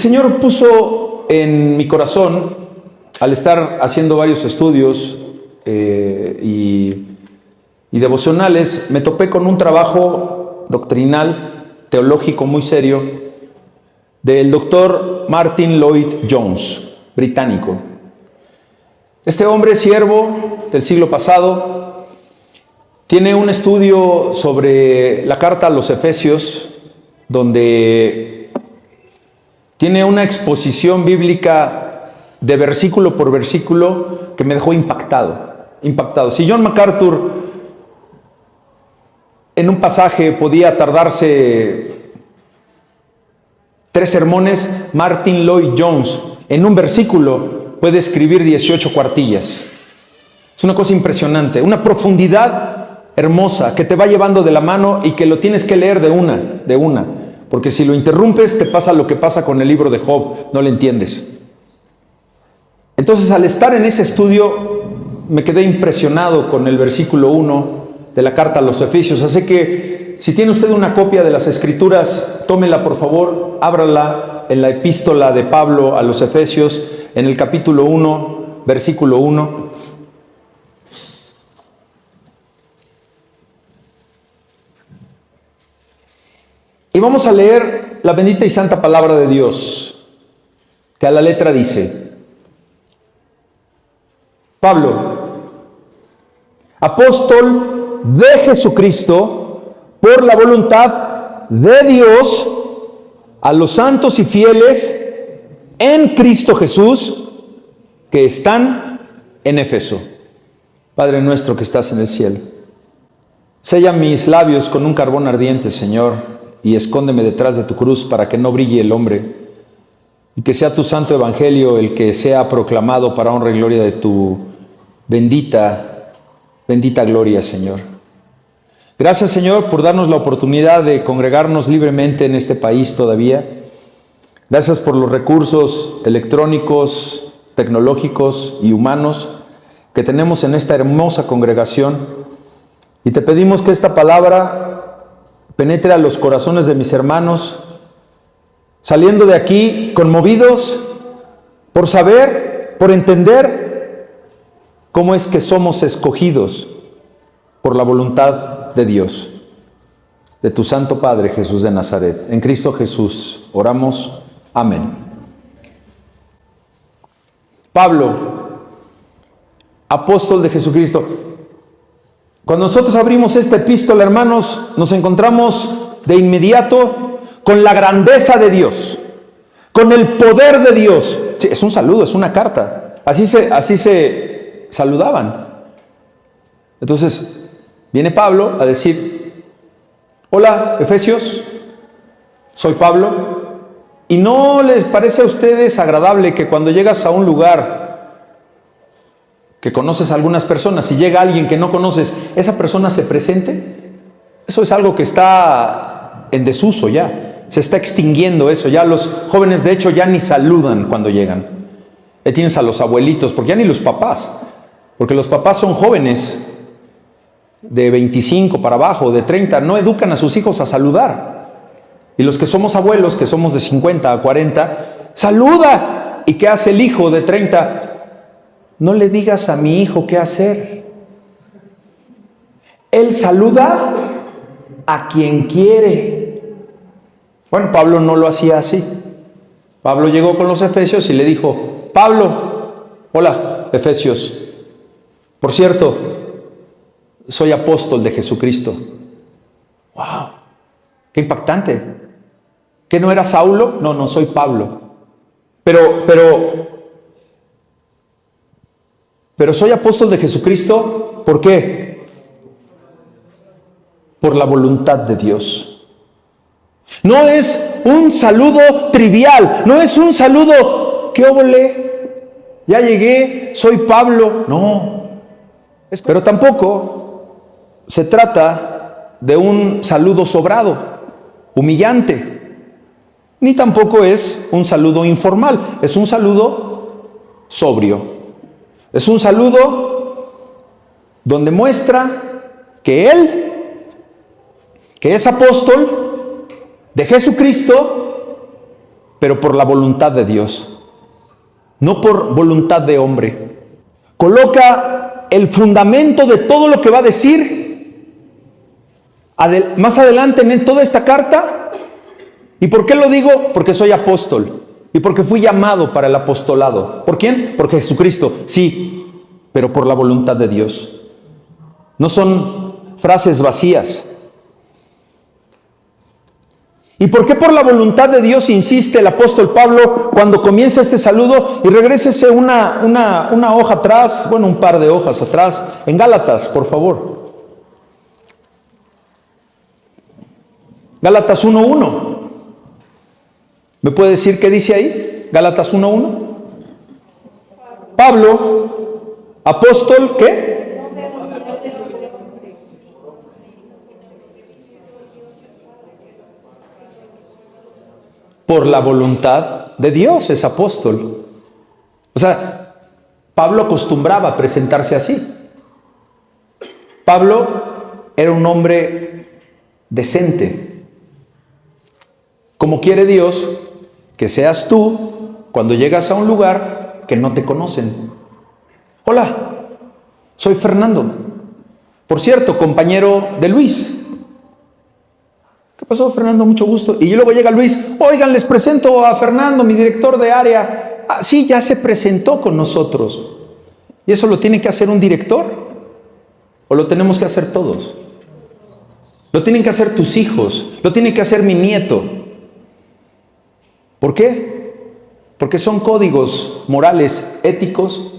Señor puso en mi corazón, al estar haciendo varios estudios y devocionales, me topé con un trabajo doctrinal, teológico muy serio, del doctor Martyn Lloyd-Jones, británico. Este hombre, siervo del siglo pasado, tiene un estudio sobre la carta a los Efesios, donde tiene una exposición bíblica de versículo por versículo que me dejó impactado. Si John MacArthur en un pasaje podía tardarse 3 sermones, Martyn Lloyd-Jones en un versículo puede escribir 18 cuartillas. Es una cosa impresionante, una profundidad hermosa que te va llevando de la mano y que lo tienes que leer de una, porque si lo interrumpes te pasa lo que pasa con el libro de Job, no le entiendes. Entonces, al estar en ese estudio me quedé impresionado con el versículo 1 de la carta a los Efesios, así que si tiene usted una copia de las Escrituras, tómela por favor, ábrala en la epístola de Pablo a los Efesios, en el capítulo 1, versículo 1. Y vamos a leer la bendita y santa palabra de Dios, que a la letra dice: Pablo, apóstol de Jesucristo, por la voluntad de Dios, a los santos y fieles en Cristo Jesús, que están en Éfeso. Padre nuestro que estás en el cielo, sella mis labios con un carbón ardiente, Señor, y escóndeme detrás de tu cruz para que no brille el hombre, y que sea tu santo evangelio el que sea proclamado para honra y gloria de tu bendita gloria, Señor. Gracias, Señor, por darnos la oportunidad de congregarnos libremente en este país todavía. Gracias por los recursos electrónicos, tecnológicos y humanos que tenemos en esta hermosa congregación. Y te pedimos que esta palabra penetre a los corazones de mis hermanos, saliendo de aquí conmovidos por saber, por entender cómo es que somos escogidos por la voluntad de Dios, de tu Santo Padre Jesús de Nazaret. En Cristo Jesús oramos. Amén. Pablo, apóstol de Jesucristo. Cuando nosotros abrimos esta epístola, hermanos, nos encontramos de inmediato con la grandeza de Dios, con el poder de Dios. Sí, es un saludo, es una carta. Así se saludaban. Entonces, viene Pablo a decir: hola, Efesios, soy Pablo. ¿Y no les parece a ustedes agradable que cuando llegas a un lugar que conoces a algunas personas y llega alguien que no conoces, esa persona se presente? Eso es algo que está en desuso ya, se está extinguiendo eso. Ya los jóvenes de hecho ya ni saludan cuando llegan. Ya tienes a los abuelitos, porque ya ni los papás, porque los papás son jóvenes de 25 para abajo, de 30, no educan a sus hijos a saludar. Y los que somos abuelos, que somos de 50 a 40, saluda. ¿Y qué hace el hijo de 30? No le digas a mi hijo qué hacer. Él saluda a quien quiere. Bueno, Pablo no lo hacía así. Pablo llegó con los efesios y le dijo: Pablo, hola, Efesios. Por cierto, soy apóstol de Jesucristo. ¡Wow! ¡Qué impactante! ¿Que no era Saulo? No, soy Pablo. Pero soy apóstol de Jesucristo. ¿Por qué? Por la voluntad de Dios. No es un saludo trivial, no es un saludo, ¿qué óvole? Ya llegué, soy Pablo. No. Pero tampoco se trata de un saludo sobrado, humillante. Ni tampoco es un saludo informal, es un saludo sobrio. Es un saludo donde muestra que él, que es apóstol de Jesucristo, pero por la voluntad de Dios, no por voluntad de hombre. Coloca el fundamento de todo lo que va a decir más adelante en toda esta carta. ¿Y por qué lo digo? Porque soy apóstol y porque fui llamado para el apostolado. ¿Por quién? Por Jesucristo, sí, pero por la voluntad de Dios. No son frases vacías. ¿Y por qué por la voluntad de Dios insiste el apóstol Pablo cuando comienza este saludo? Y regrésese una hoja atrás, bueno, un par de hojas atrás, en Gálatas, por favor. Gálatas 1:1. ¿Me puede decir qué dice ahí? Gálatas 1:1. Pablo, apóstol, ¿qué? Por la voluntad de Dios es apóstol. O sea, Pablo acostumbraba a presentarse así. Pablo era un hombre decente. Como quiere Dios que seas tú cuando llegas a un lugar que no te conocen. Hola, soy Fernando. Por cierto, compañero de Luis. ¿Qué pasó, Fernando? Mucho gusto. Y luego llega Luis. Oigan, les presento a Fernando, mi director de área. Ah, sí, ya se presentó con nosotros. ¿Y eso lo tiene que hacer un director? ¿O lo tenemos que hacer todos? Lo tienen que hacer tus hijos. Lo tiene que hacer mi nieto. ¿Por qué? Porque son códigos morales, éticos,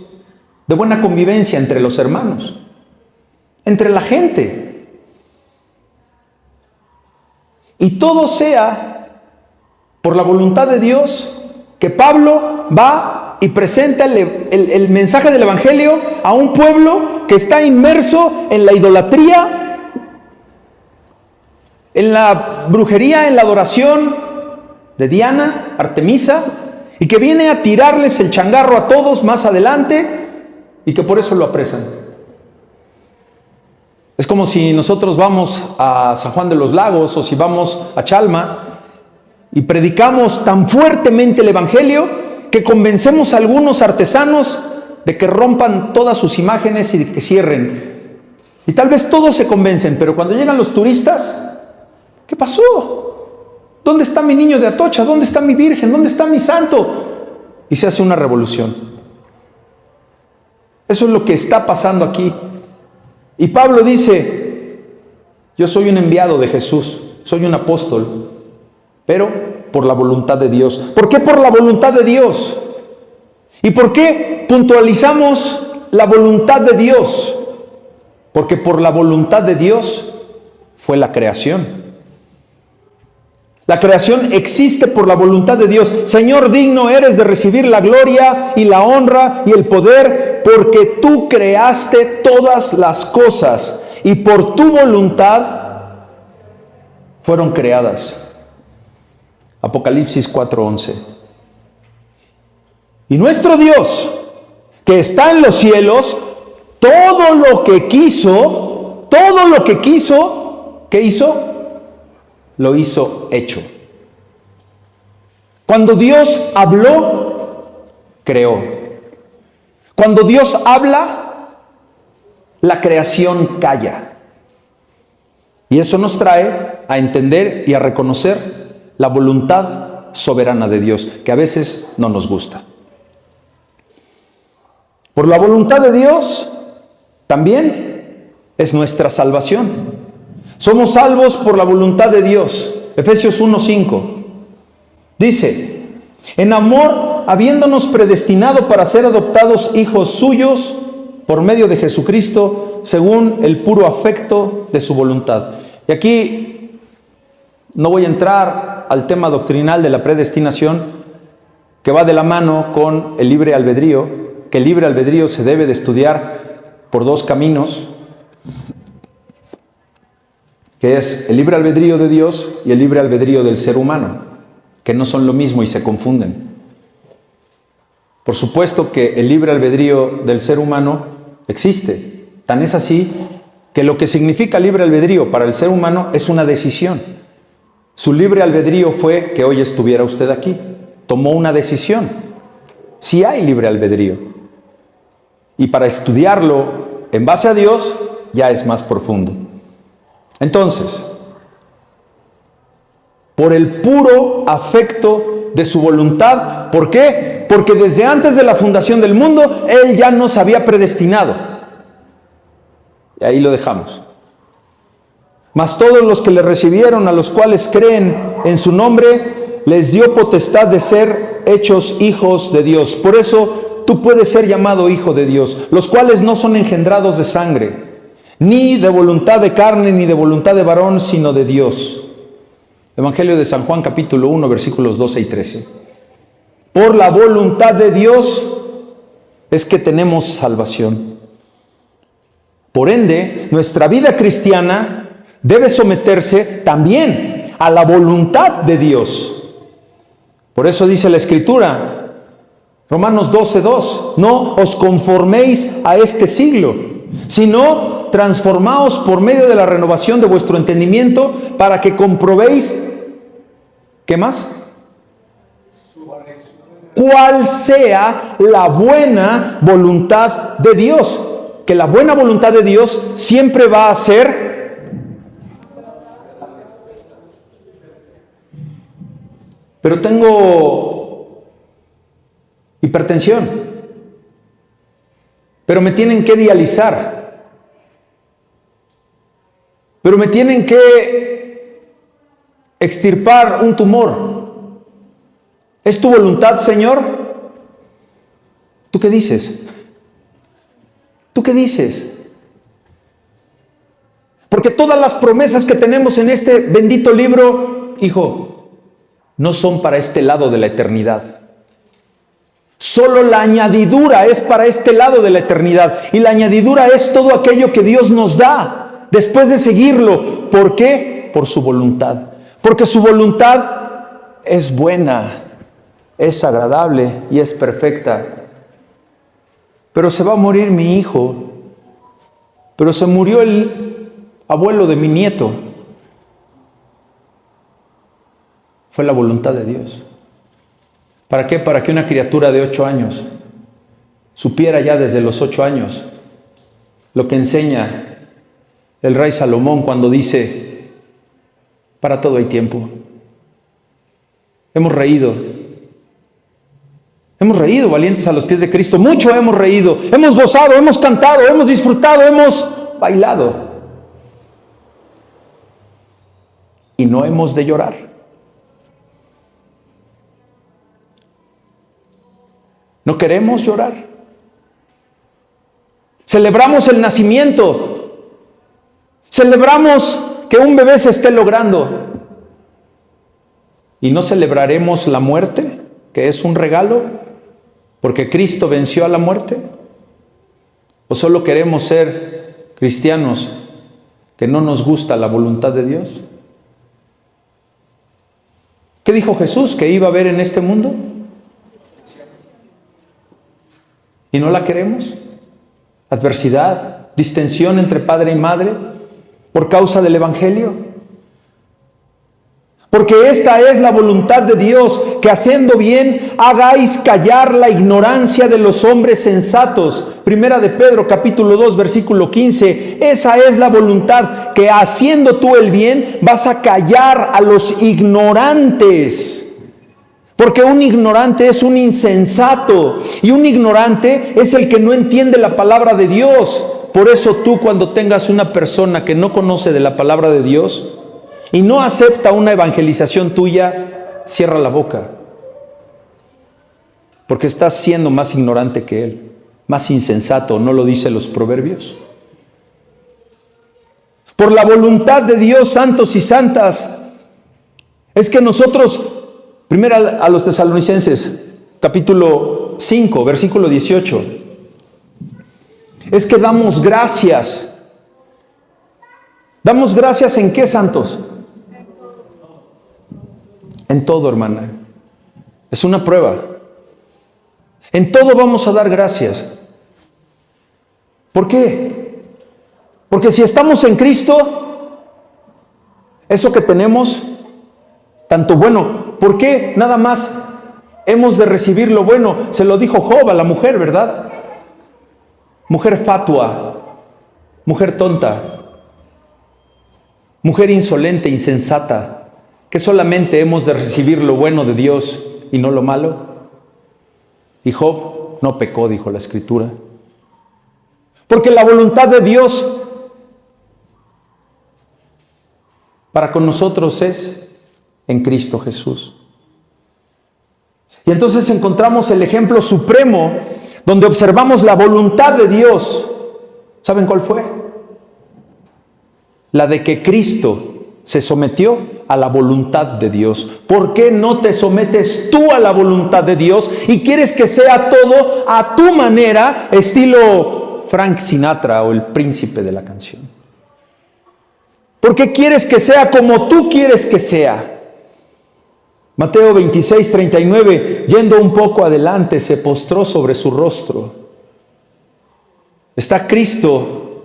de buena convivencia entre los hermanos, entre la gente. Y todo sea por la voluntad de Dios, que Pablo va y presenta el mensaje del Evangelio a un pueblo que está inmerso en la idolatría, en la brujería, en la adoración de Diana, Artemisa, y que viene a tirarles el changarro a todos más adelante y que por eso lo apresan. Es como si nosotros vamos a San Juan de los Lagos o si vamos a Chalma y predicamos tan fuertemente el Evangelio que convencemos a algunos artesanos de que rompan todas sus imágenes y de que cierren. Y tal vez todos se convencen, pero cuando llegan los turistas, ¿qué pasó? ¿Dónde está mi niño de Atocha? ¿Dónde está mi virgen? ¿Dónde está mi santo? Y se hace una revolución. Eso es lo que está pasando aquí. Y Pablo dice, yo soy un enviado de Jesús, soy un apóstol, pero por la voluntad de Dios. ¿Por qué por la voluntad de Dios? ¿Y por qué puntualizamos la voluntad de Dios? Porque por la voluntad de Dios fue la creación. La creación existe por la voluntad de Dios. Señor, digno eres de recibir la gloria y la honra y el poder, porque tú creaste todas las cosas y por tu voluntad fueron creadas. Apocalipsis 4:11. Y nuestro Dios, que está en los cielos, todo lo que quiso, ¿qué hizo? Lo hizo hecho. Cuando Dios habló, creó. Cuando Dios habla, la creación calla. Y eso nos trae a entender y a reconocer la voluntad soberana de Dios, que a veces no nos gusta. Por la voluntad de Dios, también es nuestra salvación. Somos salvos por la voluntad de Dios. Efesios 1:5. Dice, en amor, habiéndonos predestinado para ser adoptados hijos suyos por medio de Jesucristo, según el puro afecto de su voluntad. Y aquí no voy a entrar al tema doctrinal de la predestinación, que va de la mano con el libre albedrío, que el libre albedrío se debe de estudiar por dos caminos, que es el libre albedrío de Dios y el libre albedrío del ser humano, que no son lo mismo y se confunden. Por supuesto que el libre albedrío del ser humano existe. Tan es así que lo que significa libre albedrío para el ser humano es una decisión. Su libre albedrío fue que hoy estuviera usted aquí. tomó una decisión. Sí hay libre albedrío. Y para estudiarlo en base a Dios ya es más profundo. Entonces, por el puro afecto de su voluntad, ¿por qué? Porque desde antes de la fundación del mundo, Él ya nos había predestinado. Y ahí lo dejamos. Mas todos los que le recibieron, a los cuales creen en su nombre, les dio potestad de ser hechos hijos de Dios. Por eso tú puedes ser llamado hijo de Dios, los cuales no son engendrados de sangre, ni de voluntad de carne, ni de voluntad de varón, sino de Dios. Evangelio de San Juan, capítulo 1, versículos 12 y 13. Por la voluntad de Dios es que tenemos salvación. Por ende, nuestra vida cristiana debe someterse también a la voluntad de Dios. Por eso dice la Escritura, Romanos 12:2, no os conforméis a este siglo, sino transformaos por medio de la renovación de vuestro entendimiento para que comprobéis, ¿qué más? Cuál sea la buena voluntad de Dios. Que la buena voluntad de Dios siempre va a ser pero tengo hipertensión, pero me tienen que dializar, pero me tienen que extirpar un tumor. ¿Es tu voluntad, Señor? ¿Tú qué dices? ¿Tú qué dices? Porque todas las promesas que tenemos en este bendito libro, hijo, no son para este lado de la eternidad. Solo la añadidura es para este lado de la eternidad. Y la añadidura es todo aquello que Dios nos da después de seguirlo. ¿Por qué? Por su voluntad. Porque su voluntad es buena, es agradable y es perfecta. Pero se va a morir mi hijo. Pero se murió el abuelo de mi nieto. Fue la voluntad de Dios. ¿Para qué? Para que una criatura de 8 años supiera ya desde los 8 años lo que enseña el rey Salomón cuando dice, para todo hay tiempo. Hemos reído valientes a los pies de Cristo, mucho hemos reído, hemos gozado, hemos cantado, hemos disfrutado, hemos bailado. Y no hemos de llorar. No queremos llorar. Celebramos el nacimiento. Celebramos que un bebé se esté logrando. ¿Y no celebraremos la muerte, que es un regalo, porque Cristo venció a la muerte? ¿O solo queremos ser cristianos que no nos gusta la voluntad de Dios? ¿Qué dijo Jesús que iba a haber en este mundo? ¿Y no la queremos? Adversidad, distensión entre padre y madre por causa del Evangelio. Porque esta es la voluntad de Dios, que haciendo bien hagáis callar la ignorancia de los hombres sensatos. Primera de Pedro, capítulo 2, versículo 15. Esa es la voluntad, que haciendo tú el bien vas a callar a los ignorantes. Porque un ignorante es un insensato, y un ignorante es el que no entiende la palabra de Dios. Por eso tú, cuando tengas una persona que no conoce de la palabra de Dios y no acepta una evangelización tuya, cierra la boca. Porque estás siendo más ignorante que él, más insensato, ¿no lo dicen los proverbios? Por la voluntad de Dios, santos y santas, es que nosotros, primero a los Tesalonicenses, capítulo 5, versículo 18, es que damos gracias. ¿Damos gracias en qué, santos? En todo, hermana. Es una prueba. En todo vamos a dar gracias. ¿Por qué? Porque si estamos en Cristo, eso que tenemos, tanto bueno, ¿por qué nada más hemos de recibir lo bueno. Se lo dijo Job a la mujer, ¿verdad? Mujer fatua, mujer tonta, mujer insolente, insensata, que solamente hemos de recibir lo bueno de Dios y no lo malo. Y Job no pecó, dijo la Escritura. Porque la voluntad de Dios para con nosotros es en Cristo Jesús. Y entonces encontramos el ejemplo supremo donde observamos la voluntad de Dios. ¿Saben cuál fue? La de que Cristo se sometió a la voluntad de Dios. ¿Por qué no te sometes tú a la voluntad de Dios y quieres que sea todo a tu manera, estilo Frank Sinatra o el príncipe de la canción? ¿Por qué quieres que sea como tú quieres que sea? Mateo 26:39, yendo un poco adelante, se postró sobre su rostro. Está Cristo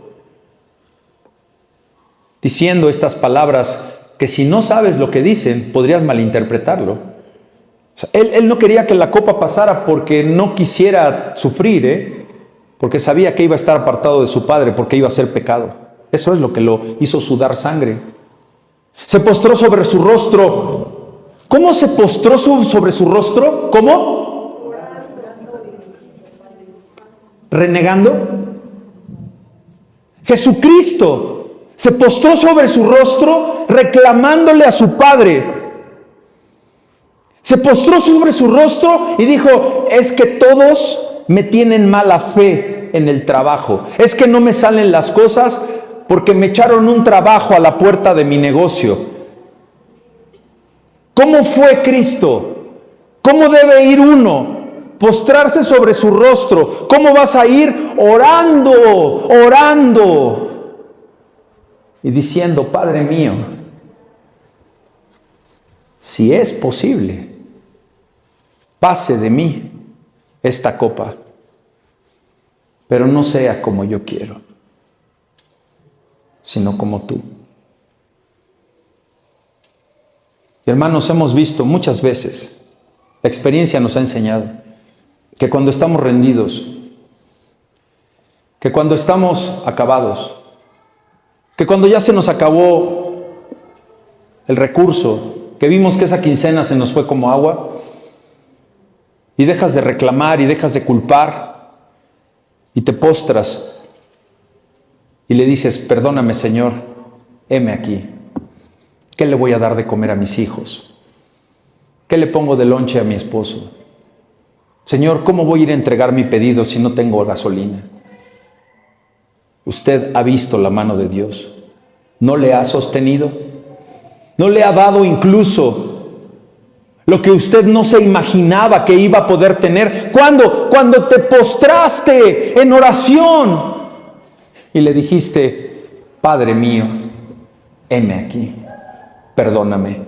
diciendo estas palabras que si no sabes lo que dicen, podrías malinterpretarlo. O sea, él no quería que la copa pasara porque no quisiera sufrir, porque sabía que iba a estar apartado de su Padre, porque iba a ser pecado. Eso es lo que lo hizo sudar sangre. Se postró sobre su rostro. ¿Cómo se postró sobre su rostro? ¿Cómo? ¿Renegando? Jesucristo se postró sobre su rostro reclamándole a su Padre. Se postró sobre su rostro y dijo, es que todos me tienen mala fe en el trabajo. Es que no me salen las cosas porque me echaron un trabajo a la puerta de mi negocio. ¿Cómo fue Cristo? ¿Cómo debe ir uno? Postrarse sobre su rostro. ¿Cómo vas a ir? Orando. Y diciendo, Padre mío, si es posible, pase de mí esta copa, pero no sea como yo quiero, sino como tú. Y hermanos, hemos visto muchas veces, la experiencia nos ha enseñado, que cuando estamos rendidos, que cuando estamos acabados, que cuando ya se nos acabó el recurso, que vimos que esa quincena se nos fue como agua, y dejas de reclamar y dejas de culpar, y te postras, y le dices, perdóname Señor, heme aquí. ¿Qué le voy a dar de comer a mis hijos? ¿Qué le pongo de lonche a mi esposo? Señor, ¿cómo voy a ir a entregar mi pedido si no tengo gasolina? Usted ha visto la mano de Dios. ¿No le ha sostenido? ¿No le ha dado incluso lo que usted no se imaginaba que iba a poder tener? Cuando te postraste en oración y le dijiste, Padre mío, heme aquí, perdóname.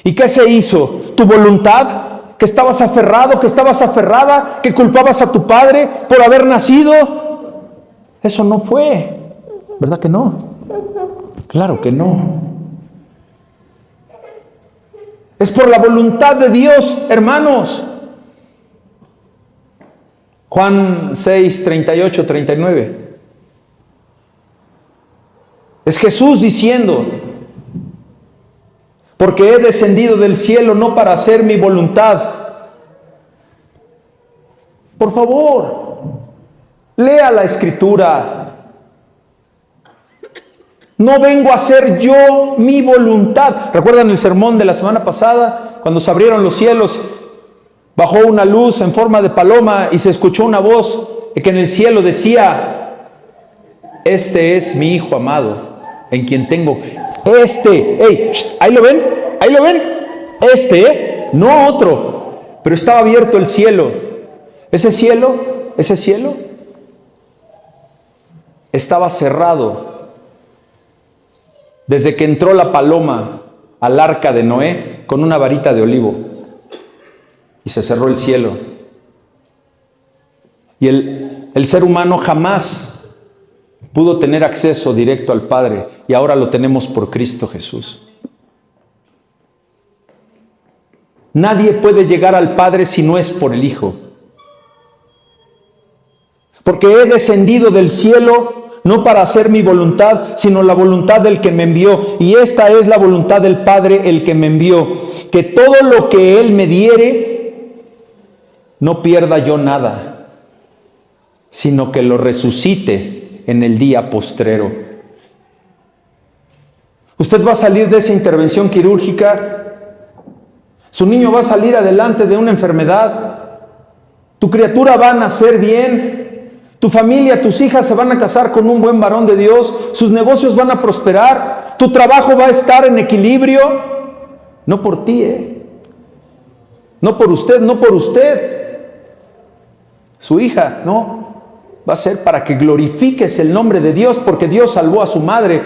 ¿Y qué se hizo? ¿Tu voluntad? ¿Que estabas aferrado, que estabas aferrada, que culpabas a tu padre por haber nacido? Eso no fue, ¿verdad que no? Claro que no. Es por la voluntad de Dios, hermanos. Juan 6, 38, 39. Es Jesús diciendo, porque he descendido del cielo no para hacer mi voluntad. Por favor, lea la Escritura. No vengo a hacer yo mi voluntad. ¿Recuerdan el sermón de la semana pasada? Cuando se abrieron los cielos, bajó una luz en forma de paloma y se escuchó una voz que en el cielo decía, este es mi Hijo amado, en quien tengo... ¿Ahí lo ven? ¿Ahí lo ven? No otro. Pero estaba abierto el cielo. Ese cielo estaba cerrado desde que entró la paloma al arca de Noé con una varita de olivo y se cerró el cielo. Y el ser humano jamás pudo tener acceso directo al Padre y ahora lo tenemos por Cristo Jesús. nadie puede llegar al Padre si no es por el Hijo. Porque he descendido del cielo no para hacer mi voluntad, sino la voluntad del que me envió. Y esta es la voluntad del Padre, el que me envió, que todo lo que Él me diere, no pierda yo nada, sino que lo resucite en el día postrero. Usted va a salir de esa intervención quirúrgica, su niño va a salir adelante de una enfermedad, tu criatura va a nacer bien, tu familia, tus hijas se van a casar con un buen varón de Dios, sus negocios van a prosperar, tu trabajo va a estar en equilibrio, no por ti, no por usted, su hija, no, va a ser para que glorifiques el nombre de Dios, porque Dios salvó a su madre,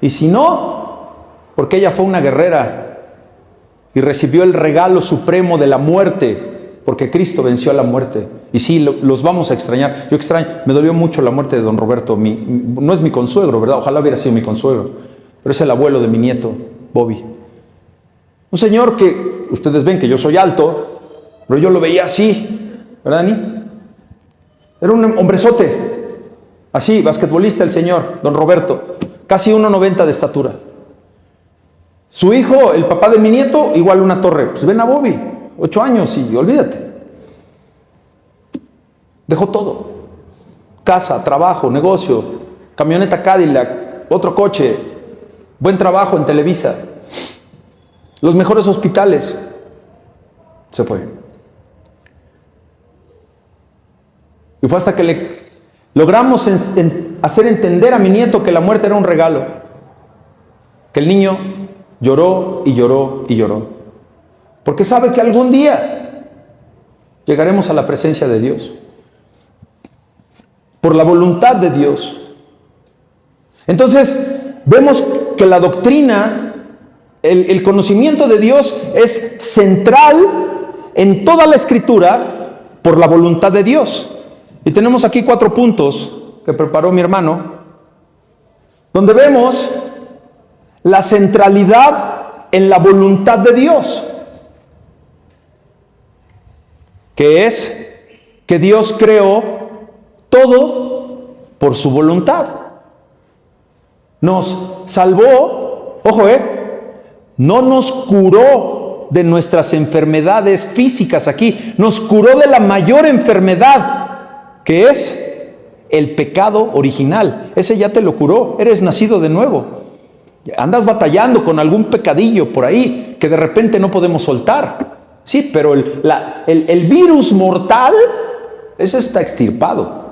y si no, porque ella fue una guerrera y recibió el regalo supremo de la muerte, porque Cristo venció a la muerte. Y sí, los vamos a extrañar. Yo extraño, me dolió mucho la muerte de don Roberto. No es mi consuegro, ¿verdad? Ojalá hubiera sido mi consuegro. Pero es el abuelo de mi nieto, Bobby. Un señor que, ustedes ven que yo soy alto, pero yo lo veía así, ¿verdad, Dani? Era un hombrezote. Así, basquetbolista el señor, don Roberto. Casi 1,90 de estatura. Su hijo, el papá de mi nieto, igual una torre. Pues ven a Bobby, 8 años y olvídate. Dejó todo. Casa, trabajo, negocio, camioneta Cadillac, otro coche, buen trabajo en Televisa, los mejores hospitales. Se fue. Y fue hasta que le logramos hacer entender a mi nieto que la muerte era un regalo. Que el niño lloró y lloró y lloró. Porque sabe que algún día llegaremos a la presencia de Dios. Por la voluntad de Dios. Entonces, vemos que la doctrina, el conocimiento de Dios es central en toda la Escritura por la voluntad de Dios. Y tenemos aquí 4 puntos que preparó mi hermano, donde vemos la centralidad en la voluntad de Dios, que es que Dios creó todo por su voluntad. Nos salvó, ojo, no nos curó de nuestras enfermedades físicas aquí, nos curó de la mayor enfermedad, que es el pecado original. Ese ya te lo curó, eres nacido de nuevo. Andas batallando con algún pecadillo por ahí que de repente no podemos soltar. Sí, pero el virus mortal, eso está extirpado.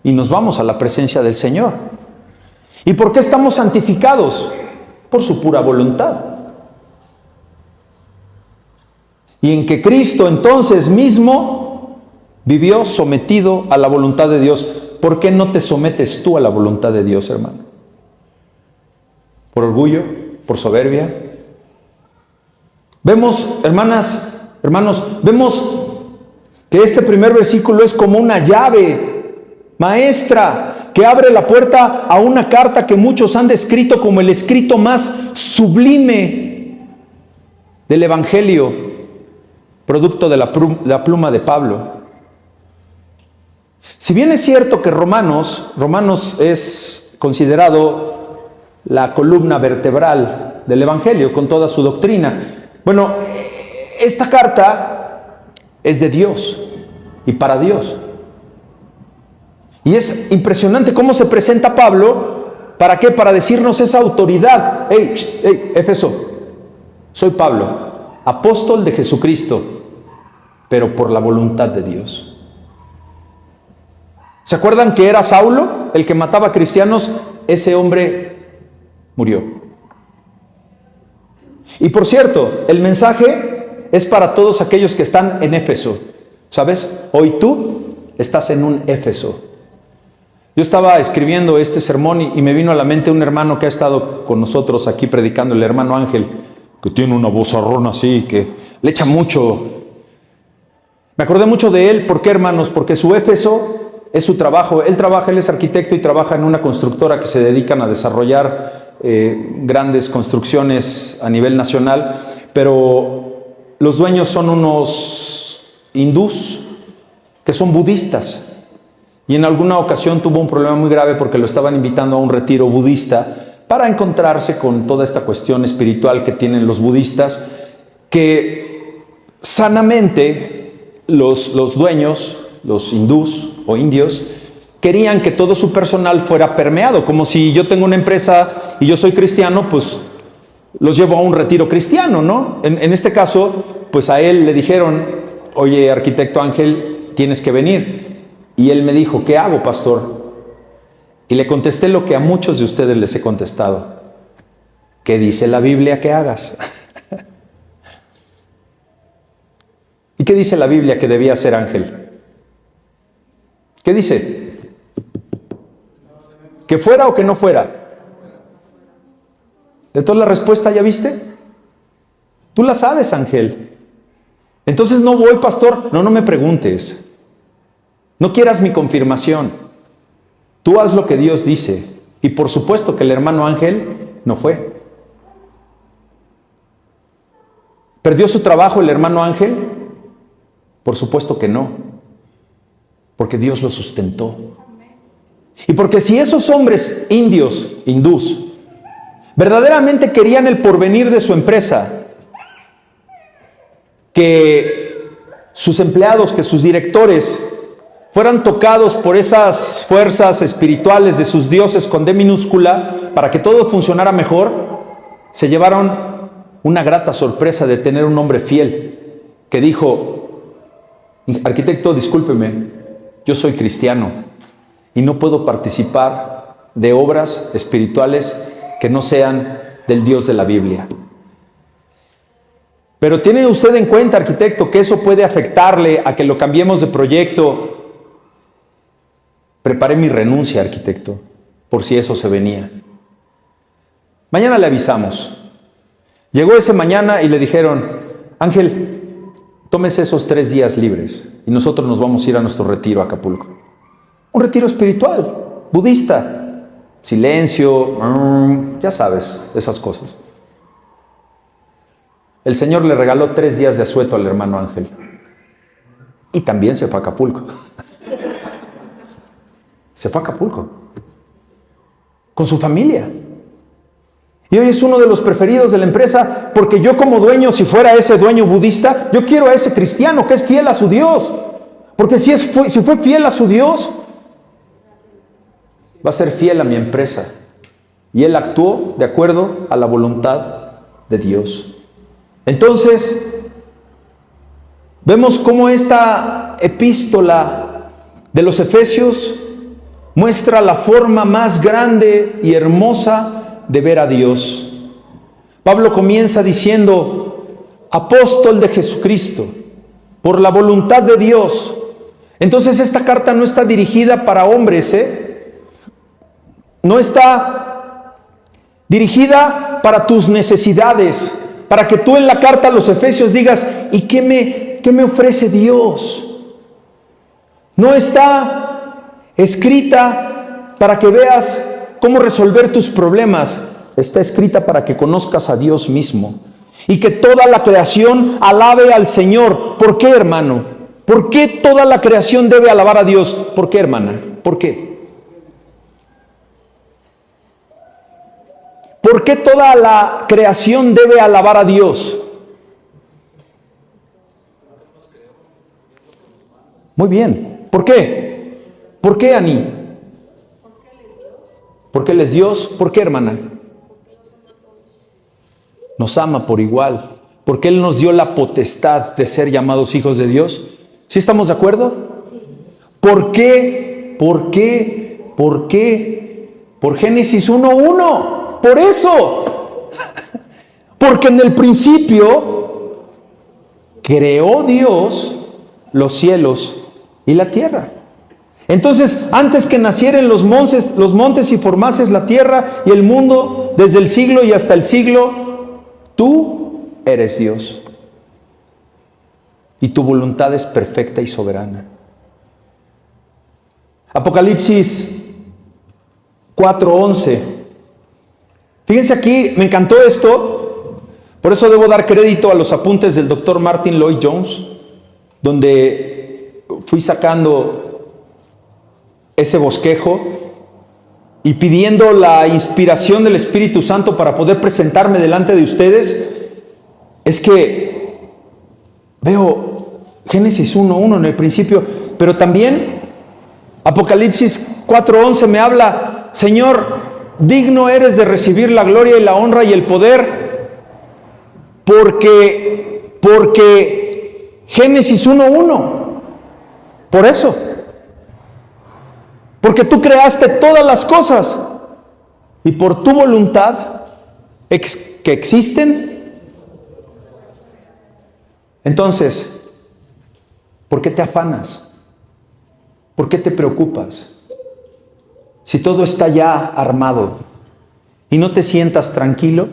Y nos vamos a la presencia del Señor. ¿Y por qué estamos santificados? Por su pura voluntad. Y en que Cristo entonces mismo vivió sometido a la voluntad de Dios. ¿Por qué no te sometes tú a la voluntad de Dios, hermano? ¿Por orgullo? ¿Por soberbia? Vemos, hermanos, vemos que este primer versículo es como una llave maestra que abre la puerta a una carta que muchos han descrito como el escrito más sublime del Evangelio, producto de la pluma de Pablo. Si bien es cierto que Romanos es considerado la columna vertebral del Evangelio con toda su doctrina, bueno, esta carta es de Dios y para Dios. Y es impresionante cómo se presenta Pablo. ¿Para qué? Para decirnos esa autoridad. Hey, Éfeso, soy Pablo, apóstol de Jesucristo, pero por la voluntad de Dios. ¿Se acuerdan que era Saulo el que mataba cristianos? Ese hombre murió. Y por cierto, el mensaje es para todos aquellos que están en Éfeso. ¿Sabes? Hoy tú estás en un Éfeso. Yo estaba escribiendo este sermón y me vino a la mente un hermano que ha estado con nosotros aquí predicando, el hermano Ángel, que tiene una vozarrona así, que le echa mucho. Me acordé mucho de él. ¿Por qué, hermanos? Porque su Éfeso es su trabajo. Él es arquitecto y trabaja en una constructora que se dedican a desarrollar grandes construcciones a nivel nacional, pero los dueños son unos hindús que son budistas. Y en alguna ocasión tuvo un problema muy grave porque lo estaban invitando a un retiro budista para encontrarse con toda esta cuestión espiritual que tienen los budistas, que sanamente los dueños, los hindús o indios, querían que todo su personal fuera permeado, como si yo tengo una empresa y yo soy cristiano, pues los llevo a un retiro cristiano, ¿no? En este caso, pues a él le dijeron, oye, arquitecto Ángel, tienes que venir. Y él me dijo, ¿qué hago, pastor? Y le contesté lo que a muchos de ustedes les he contestado. ¿Qué dice la Biblia que hagas? ¿Y qué dice la Biblia que debía hacer Ángel? ¿Qué dice? ¿Que fuera o que no fuera? Entonces la respuesta, ¿ya viste? Tú la sabes, Ángel. Entonces no voy, pastor. No me preguntes. No quieras mi confirmación. Tú haz lo que Dios dice. Y por supuesto que el hermano Ángel no fue. ¿Perdió su trabajo el hermano Ángel? Por supuesto que no. Porque Dios lo sustentó. Y porque si esos hombres indios, hindús, verdaderamente querían el porvenir de su empresa, que sus empleados, que sus directores fueran tocados por esas fuerzas espirituales de sus dioses con D minúscula, para que todo funcionara mejor, se llevaron una grata sorpresa de tener un hombre fiel que dijo, arquitecto, discúlpeme, yo soy cristiano y no puedo participar de obras espirituales que no sean del Dios de la Biblia. Pero tiene usted en cuenta, arquitecto, que eso puede afectarle a que lo cambiemos de proyecto. Preparé mi renuncia, arquitecto, por si eso se venía. Mañana le avisamos. Llegó ese mañana y le dijeron, Ángel, tómese esos 3 días libres y nosotros nos vamos a ir a nuestro retiro a Acapulco. Un retiro espiritual, budista, silencio, ya sabes, esas cosas. El Señor le regaló 3 días de asueto al hermano Ángel y también se fue a Acapulco. Se fue a Acapulco con su familia. Y hoy es uno de los preferidos de la empresa, porque yo como dueño, si fuera ese dueño budista, yo quiero a ese cristiano que es fiel a su Dios. Porque si fue fiel a su Dios, va a ser fiel a mi empresa. Y él actuó de acuerdo a la voluntad de Dios. Entonces, vemos cómo esta epístola de los Efesios muestra la forma más grande y hermosa de ver a Dios. Pablo comienza diciendo, apóstol de Jesucristo, por la voluntad de Dios. Entonces esta carta no está dirigida para hombres, no está dirigida para tus necesidades, para que tú en la carta a los Efesios digas, ¿y qué me ofrece Dios? No está escrita para que veas cómo resolver tus problemas. Está escrita para que conozcas a Dios mismo y que toda la creación alabe al Señor. ¿Por qué, hermano? ¿Por qué toda la creación debe alabar a Dios? ¿Por qué, hermana? ¿Por qué? ¿Por qué toda la creación debe alabar a Dios? Muy bien. ¿Por qué? ¿Por qué, Ani? Porque Él es Dios. ¿Por qué, hermana? Nos ama por igual. Porque Él nos dio la potestad de ser llamados hijos de Dios. ¿Sí estamos de acuerdo? ¿Por qué? ¿Por qué? ¿Por qué? Por Génesis 1:1. Por eso. Porque en el principio creó Dios los cielos y la tierra. Entonces, antes que nacieran los montes y formases la tierra y el mundo, desde el siglo y hasta el siglo, tú eres Dios. Y tu voluntad es perfecta y soberana. Apocalipsis 4:11. Fíjense aquí, me encantó esto, Por eso debo dar crédito a los apuntes del doctor Martin Lloyd Jones, donde fui sacando ese bosquejo y pidiendo la inspiración del Espíritu Santo para poder presentarme delante de ustedes. Es que veo Génesis 1:1 en el principio, pero también Apocalipsis 4:11 me habla: Señor, digno eres de recibir la gloria y la honra y el poder, porque Génesis 1:1, por eso, porque tú creaste todas las cosas y por tu voluntad que existen. Entonces, ¿por qué te afanas? ¿Por qué te preocupas? Si todo está ya armado y no te sientas tranquilo,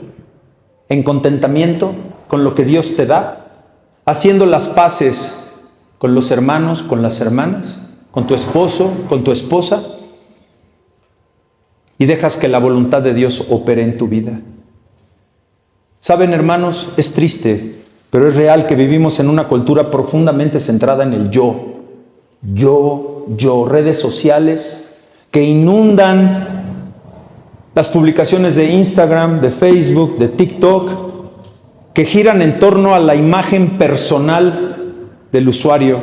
en contentamiento con lo que Dios te da, haciendo las paces con los hermanos, con las hermanas, con tu esposo, con tu esposa, y dejas que la voluntad de Dios opere en tu vida. Saben, hermanos, es triste, pero es real que vivimos en una cultura profundamente centrada en el yo, redes sociales que inundan las publicaciones de Instagram, de Facebook, de TikTok, que giran en torno a la imagen personal del usuario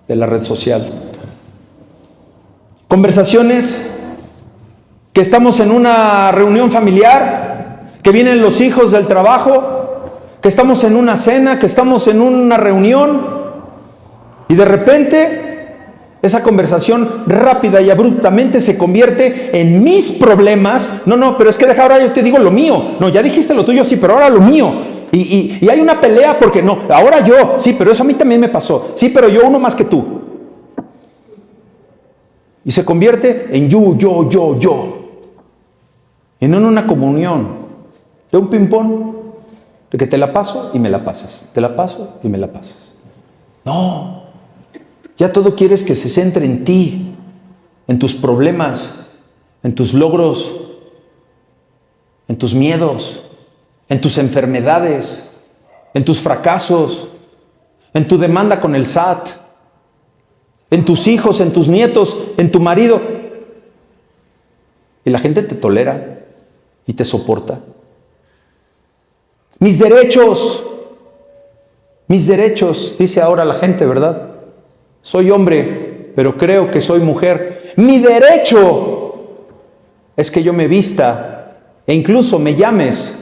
de la red social. Conversaciones que estamos en una reunión familiar, que vienen los hijos del trabajo, que estamos en una cena, que estamos en una reunión, y de repente esa conversación rápida y abruptamente se convierte en mis problemas. No, pero es que deja, ahora yo te digo lo mío. No, ya dijiste lo tuyo, sí, pero ahora lo mío. Y hay una pelea porque no, ahora yo, sí, pero eso a mí también me pasó. Sí, pero yo uno más que tú. Y se convierte en yo. Y no en una comunión, de un ping-pong, de que te la paso y me la pasas, te la paso y me la pasas. No, ya todo quieres que se centre en ti, en tus problemas, en tus logros, en tus miedos, en tus enfermedades, en tus fracasos, en tu demanda con el SAT, en tus hijos, en tus nietos, en tu marido. Y la gente te tolera y te soporta. Mis derechos, dice ahora la gente, ¿verdad? Soy hombre, pero creo que soy mujer. Mi derecho es que yo me vista e incluso me llames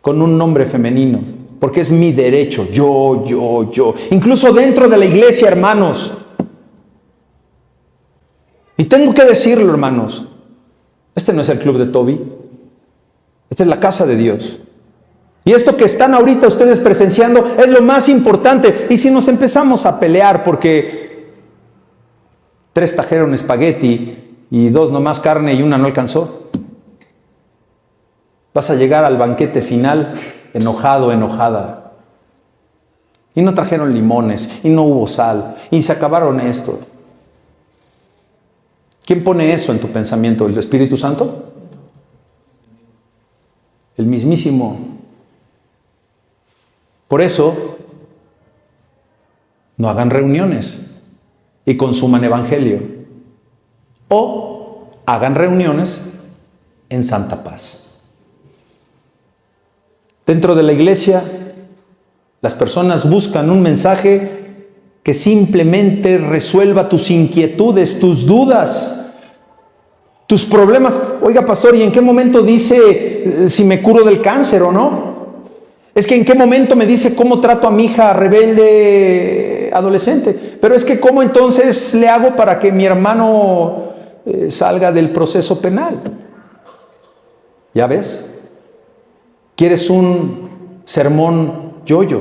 con un nombre femenino, porque es mi derecho, yo. Incluso dentro de la iglesia, hermanos. Y tengo que decirlo, hermanos, este no es el club de Toby. Esta es la casa de Dios. Y esto que están ahorita ustedes presenciando es lo más importante. Y si nos empezamos a pelear porque 3 trajeron espagueti y 2 nomás carne y 1 no alcanzó, vas a llegar al banquete final enojado, enojada. Y no trajeron limones, y no hubo sal, y se acabaron esto. ¿Quién pone eso en tu pensamiento? ¿El Espíritu Santo? El mismísimo. Por eso, no hagan reuniones y consuman evangelio. O hagan reuniones en santa paz. Dentro de la iglesia, las personas buscan un mensaje que simplemente resuelva tus inquietudes, tus dudas, tus problemas. Oiga, pastor, ¿y en qué momento dice si me curo del cáncer o no? Es que en qué momento me dice cómo trato a mi hija rebelde adolescente. Pero es que cómo entonces le hago para que mi hermano salga del proceso penal. ¿Ya ves? ¿Quieres un sermón yo-yo?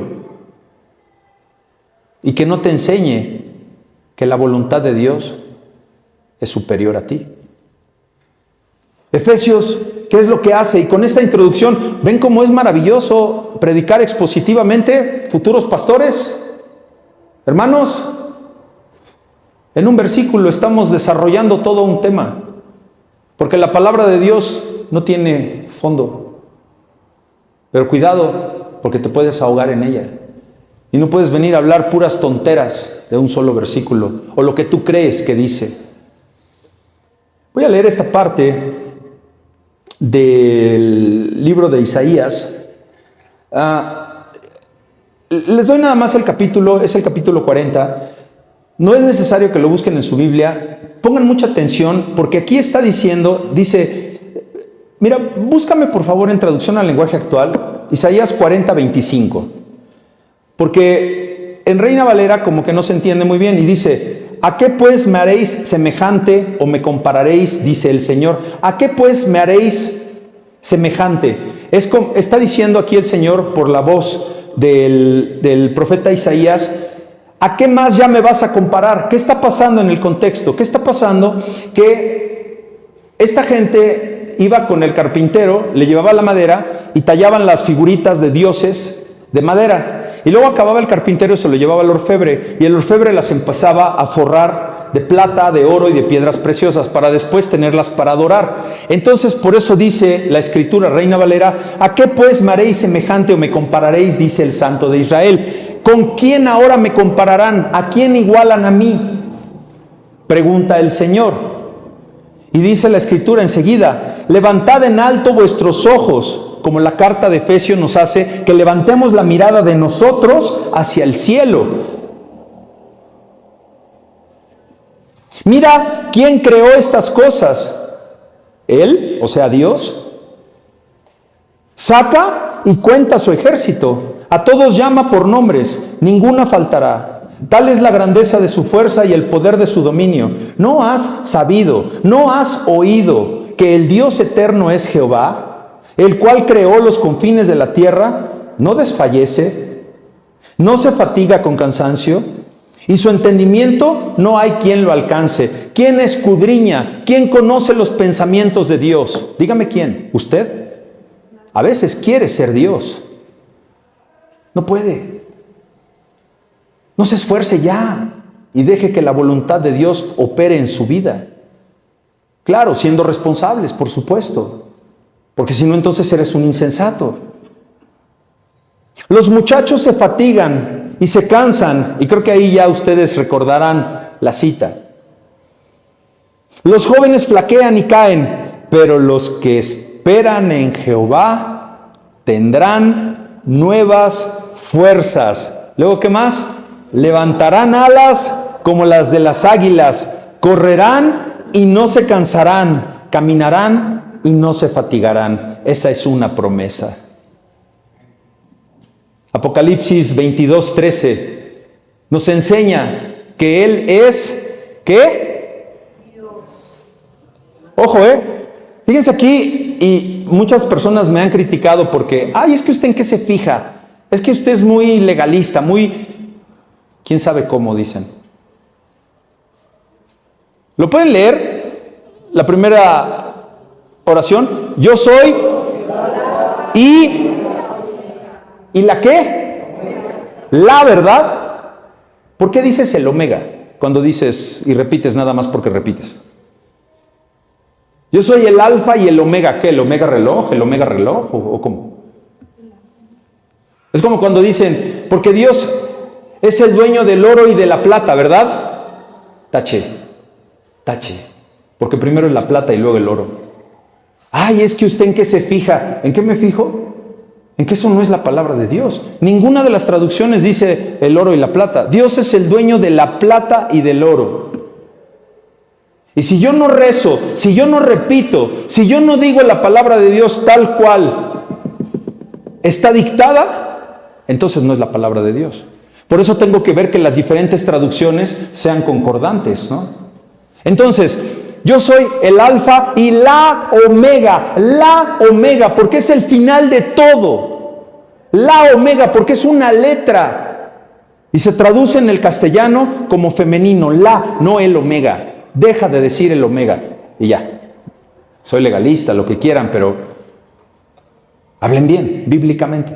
Y que no te enseñe que la voluntad de Dios es superior a ti. Efesios, ¿qué es lo que hace? Y con esta introducción, ¿ven cómo es maravilloso predicar expositivamente, futuros pastores? Hermanos, en un versículo estamos desarrollando todo un tema, porque la palabra de Dios no tiene fondo. Pero cuidado, porque te puedes ahogar en ella. Y no puedes venir a hablar puras tonteras de un solo versículo, o lo que tú crees que dice. Voy a leer esta parte del libro de Isaías. Les doy nada más el capítulo, es el capítulo 40. No es necesario que lo busquen en su Biblia. Pongan mucha atención, porque aquí está diciendo, dice, mira, búscame por favor en traducción al lenguaje actual, Isaías 40, 25. Porque en Reina Valera como que no se entiende muy bien y dice, ¿a qué pues me haréis semejante o me compararéis? Dice el Señor. ¿A qué pues me haréis semejante? Está diciendo aquí el Señor por la voz del profeta Isaías, ¿a qué más ya me vas a comparar? ¿Qué está pasando en el contexto? ¿Qué está pasando? Que esta gente iba con el carpintero, le llevaba la madera y tallaban las figuritas de dioses de madera. Y luego acababa el carpintero y se lo llevaba al orfebre. Y el orfebre las empezaba a forrar de plata, de oro y de piedras preciosas para después tenerlas para adorar. Entonces, por eso dice la Escritura, Reina Valera, ¿a qué pues me haréis semejante o me compararéis? Dice el Santo de Israel. ¿Con quién ahora me compararán? ¿A quién igualan a mí? Pregunta el Señor. Y dice la Escritura enseguida, levantad en alto vuestros ojos, como la carta de Efesios nos hace, que levantemos la mirada de nosotros hacia el cielo. Mira, ¿quién creó estas cosas? Él, o sea, Dios. Saca y cuenta su ejército. A todos llama por nombres, ninguna faltará. Tal es la grandeza de su fuerza y el poder de su dominio. ¿No has sabido, no has oído que el Dios eterno es Jehová, el cual creó los confines de la tierra? No desfallece, no se fatiga con cansancio, y su entendimiento no hay quien lo alcance. ¿Quién escudriña? ¿Quién conoce los pensamientos de Dios? Dígame quién. ¿Usted? A veces quiere ser Dios. No puede. No se esfuerce ya y deje que la voluntad de Dios opere en su vida. Claro, siendo responsables, por supuesto. Porque si no, entonces eres un insensato. Los muchachos se fatigan y se cansan, y creo que ahí ya ustedes recordarán la cita. Los jóvenes flaquean y caen, pero los que esperan en Jehová tendrán nuevas fuerzas. Luego, ¿qué más? Levantarán alas como las de las águilas, correrán y no se cansarán, caminarán y no se fatigarán. Esa es una promesa. Apocalipsis 22:13 nos enseña que Él es, ¿qué? Dios. Ojo, fíjense aquí, y muchas personas me han criticado porque, es que usted en qué se fija, es que usted es muy legalista, quién sabe cómo dicen. ¿Lo pueden leer? La primera oración, yo soy ¿y la qué? La verdad. ¿Por qué dices el omega cuando dices y repites nada más porque repites? Yo soy el alfa y el omega. ¿Qué? ¿El omega reloj? ¿El omega reloj? ¿O cómo? Es como cuando dicen, porque Dios es el dueño del oro y de la plata, ¿verdad? Tache. Porque primero es la plata y luego el oro. Es que usted ¿en qué se fija? ¿En qué me fijo? En que eso no es la palabra de Dios. Ninguna de las traducciones dice el oro y la plata. Dios es el dueño de la plata y del oro. Y si yo no rezo, si yo no repito, si yo no digo la palabra de Dios tal cual está dictada, entonces no es la palabra de Dios. Por eso tengo que ver que las diferentes traducciones sean concordantes, ¿no? Entonces, yo soy el alfa y la omega, porque es el final de todo. La omega, porque es una letra. Y se traduce en el castellano como femenino, la, no el omega. Deja de decir el omega y ya. Soy legalista, lo que quieran, pero hablen bien, bíblicamente.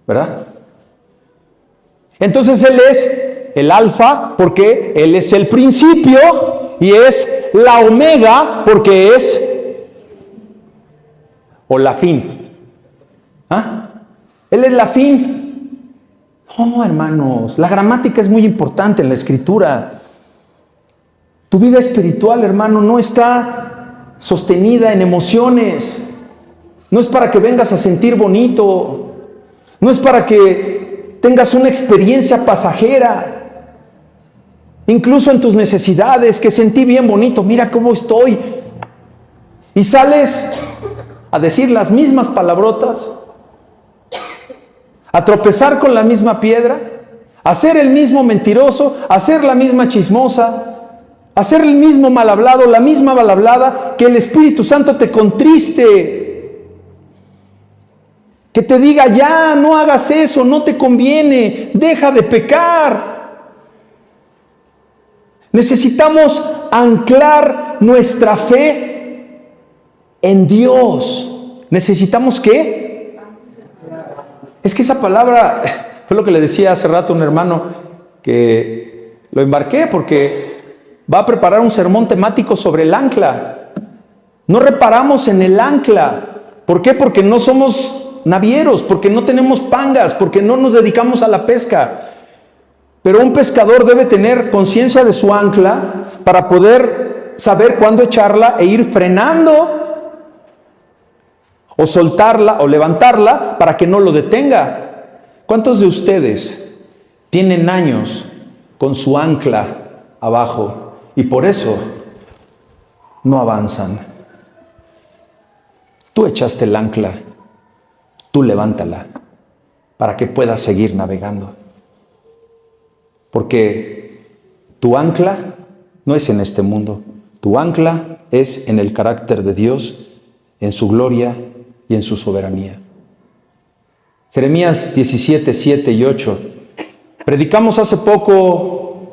¿Verdad? Entonces Él es el alfa porque Él es el principio. Y es la omega porque es, o la fin. ¿Ah? Él es la fin. No, hermanos, la gramática es muy importante en la Escritura. Tu vida espiritual, hermano, no está sostenida en emociones. No es para que vengas a sentir bonito. No es para que tengas una experiencia pasajera. Incluso en tus necesidades, que sentí bien bonito, mira cómo estoy. Y sales a decir las mismas palabrotas, a tropezar con la misma piedra, a ser el mismo mentiroso, a ser la misma chismosa, a ser el mismo mal hablado, la misma mal hablada, que el Espíritu Santo te contriste, que te diga, ya, no hagas eso, no te conviene, deja de pecar. Necesitamos anclar nuestra fe en Dios. ¿Necesitamos qué? Es que esa palabra, fue lo que le decía hace rato a un hermano, que lo embarqué porque va a preparar un sermón temático sobre el ancla. No reparamos en el ancla. ¿Por qué? Porque no somos navieros, porque no tenemos pangas, porque no nos dedicamos a la pesca. Pero un pescador debe tener conciencia de su ancla para poder saber cuándo echarla e ir frenando o soltarla o levantarla para que no lo detenga. ¿Cuántos de ustedes tienen años con su ancla abajo y por eso no avanzan? Tú echaste el ancla, tú levántala para que puedas seguir navegando. Porque tu ancla no es en este mundo. Tu ancla es en el carácter de Dios, en su gloria y en su soberanía. Jeremías 17, 7 y 8. Predicamos hace poco,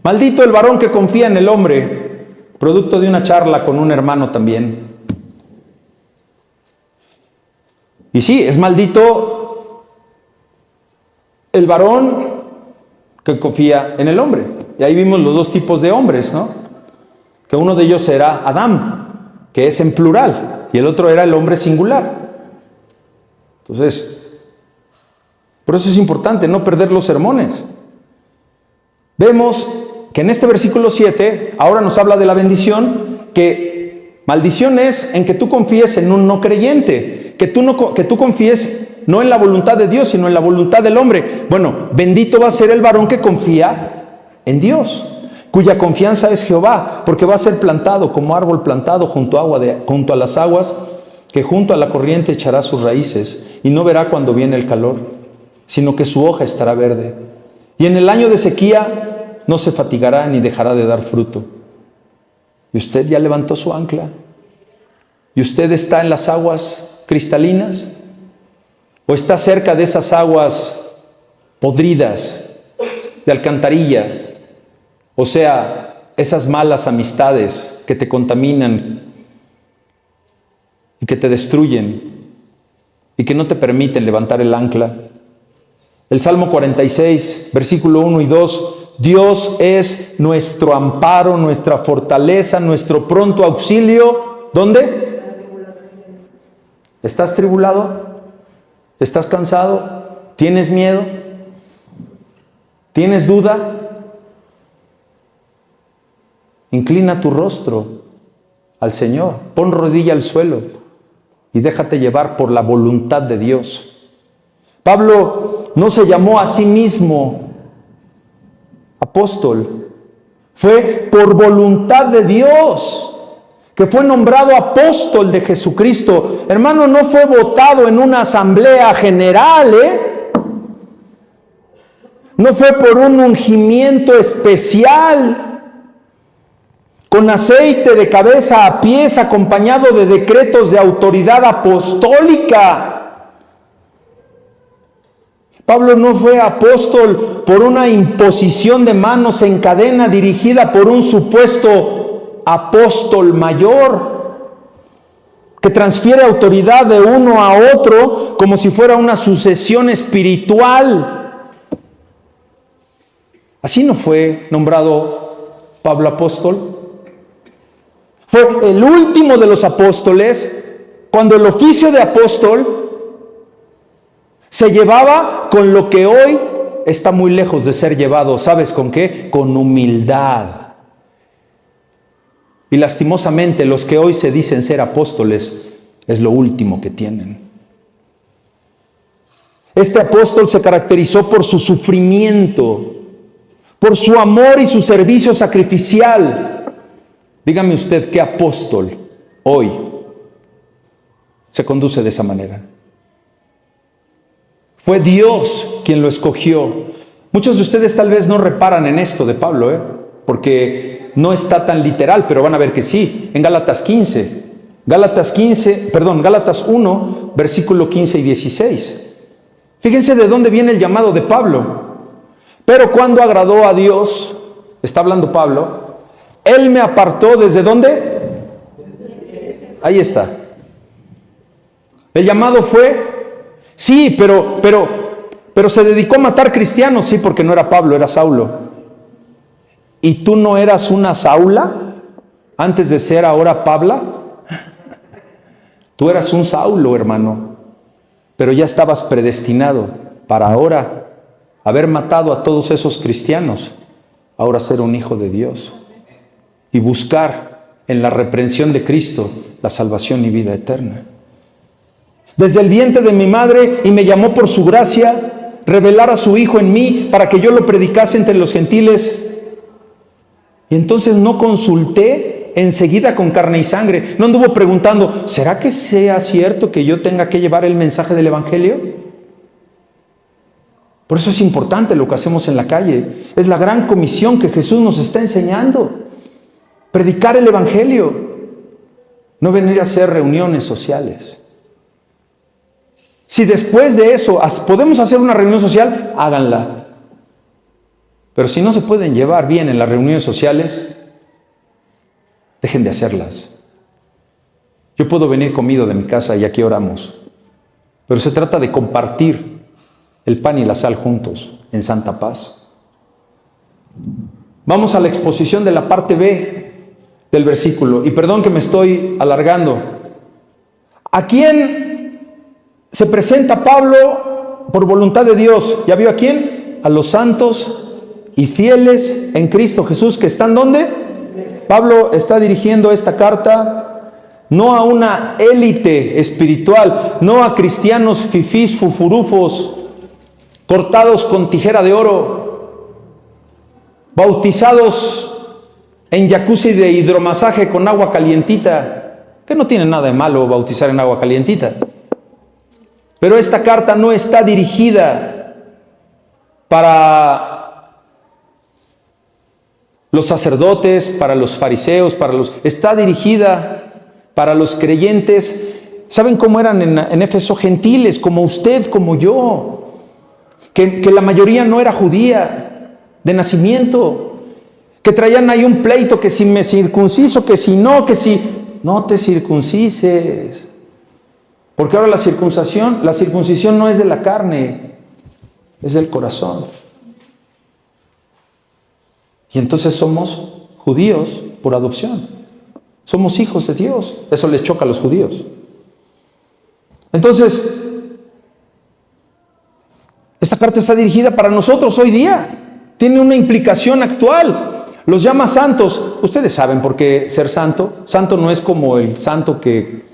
maldito el varón que confía en el hombre, producto de una charla con un hermano también. Y sí, es maldito el varón que confía en el hombre. Y ahí vimos los dos tipos de hombres, ¿no? Que uno de ellos era Adán, que es en plural, y el otro era el hombre singular. Entonces, por eso es importante no perder los sermones. Vemos que en este versículo 7, ahora nos habla de la bendición, que maldición es en que tú confíes en un no creyente, que tú confíes no en la voluntad de Dios, sino en la voluntad del hombre. Bueno, bendito va a ser el varón que confía en Dios, cuya confianza es Jehová, porque va a ser plantado como árbol plantado junto a las aguas, que junto a la corriente echará sus raíces, y no verá cuando viene el calor, sino que su hoja estará verde. Y en el año de sequía no se fatigará ni dejará de dar fruto. Y usted ya levantó su ancla, y usted está en las aguas cristalinas, o está cerca de esas aguas podridas de alcantarilla, o sea, esas malas amistades que te contaminan y que te destruyen y que no te permiten levantar el ancla. El Salmo 46, versículo 1 y 2, Dios es nuestro amparo, nuestra fortaleza, nuestro pronto auxilio. ¿Dónde? ¿Estás tribulado? ¿Estás cansado? ¿Tienes miedo? ¿Tienes duda? Inclina tu rostro al Señor, pon rodilla al suelo y déjate llevar por la voluntad de Dios. Pablo no se llamó a sí mismo apóstol, fue por voluntad de Dios que fue nombrado apóstol de Jesucristo. Hermano, no fue votado en una asamblea general, no fue por un ungimiento especial, con aceite de cabeza a pies, acompañado de decretos de autoridad apostólica. Pablo no fue apóstol por una imposición de manos en cadena dirigida por un supuesto apóstol mayor que transfiere autoridad de uno a otro como si fuera una sucesión espiritual. Así no fue nombrado Pablo apóstol. Fue el último de los apóstoles, cuando el oficio de apóstol Se llevaba con lo que hoy está muy lejos de ser llevado. ¿Sabes con qué? Con humildad. Y lastimosamente los que hoy se dicen ser apóstoles es lo último que tienen. Este apóstol se caracterizó por su sufrimiento, por su amor y su servicio sacrificial. Dígame usted, ¿qué apóstol hoy se conduce de esa manera? Fue Dios quien lo escogió. Muchos de ustedes tal vez no reparan en esto de Pablo, porque no está tan literal, pero van a ver que sí. En Gálatas 1, versículo 15 y 16. Fíjense de dónde viene el llamado de Pablo. Pero cuando agradó a Dios, está hablando Pablo, Él me apartó ¿desde dónde? Ahí está. El llamado fue, sí, pero se dedicó a matar cristianos, sí, porque no era Pablo, era Saulo. ¿Y tú no eras una Saula antes de ser ahora Pabla? Tú eras un Saulo, hermano. Pero ya estabas predestinado para ahora haber matado a todos esos cristianos, ahora ser un hijo de Dios y buscar en la reprensión de Cristo la salvación y vida eterna. Desde el vientre de mi madre, y me llamó por su gracia, revelar a su Hijo en mí para que yo lo predicase entre los gentiles. Y entonces no consulté enseguida con carne y sangre. No anduvo preguntando, ¿será que sea cierto que yo tenga que llevar el mensaje del Evangelio? Por eso es importante lo que hacemos en la calle. Es la gran comisión que Jesús nos está enseñando. Predicar el Evangelio. No venir a hacer reuniones sociales. Si después de eso podemos hacer una reunión social, háganla. Pero si no se pueden llevar bien en las reuniones sociales, dejen de hacerlas. Yo puedo venir comido de mi casa y aquí oramos. Pero se trata de compartir el pan y la sal juntos, en santa paz. Vamos a la exposición de la parte B del versículo. Y perdón que me estoy alargando. ¿A quién se presenta Pablo por voluntad de Dios? ¿Ya vio a quién? A los santos y fieles en Cristo Jesús, que están ¿dónde? Pablo está dirigiendo esta carta no a una élite espiritual, no a cristianos fifís, fufurufos, cortados con tijera de oro, bautizados en jacuzzi de hidromasaje con agua calientita, que no tiene nada de malo bautizar en agua calientita. Pero esta carta no está dirigida para los sacerdotes, para los fariseos, está dirigida para los creyentes. ¿Saben cómo eran en Éfeso? Gentiles, como usted, como yo, que la mayoría no era judía de nacimiento, que traían ahí un pleito, que si me circunciso, que si no te circuncises, porque ahora la circuncisión no es de la carne, es del corazón. Y entonces somos judíos por adopción. Somos hijos de Dios. Eso les choca a los judíos. Entonces, esta carta está dirigida para nosotros hoy día. Tiene una implicación actual. Los llama santos. Ustedes saben por qué ser santo. Santo no es como el santo que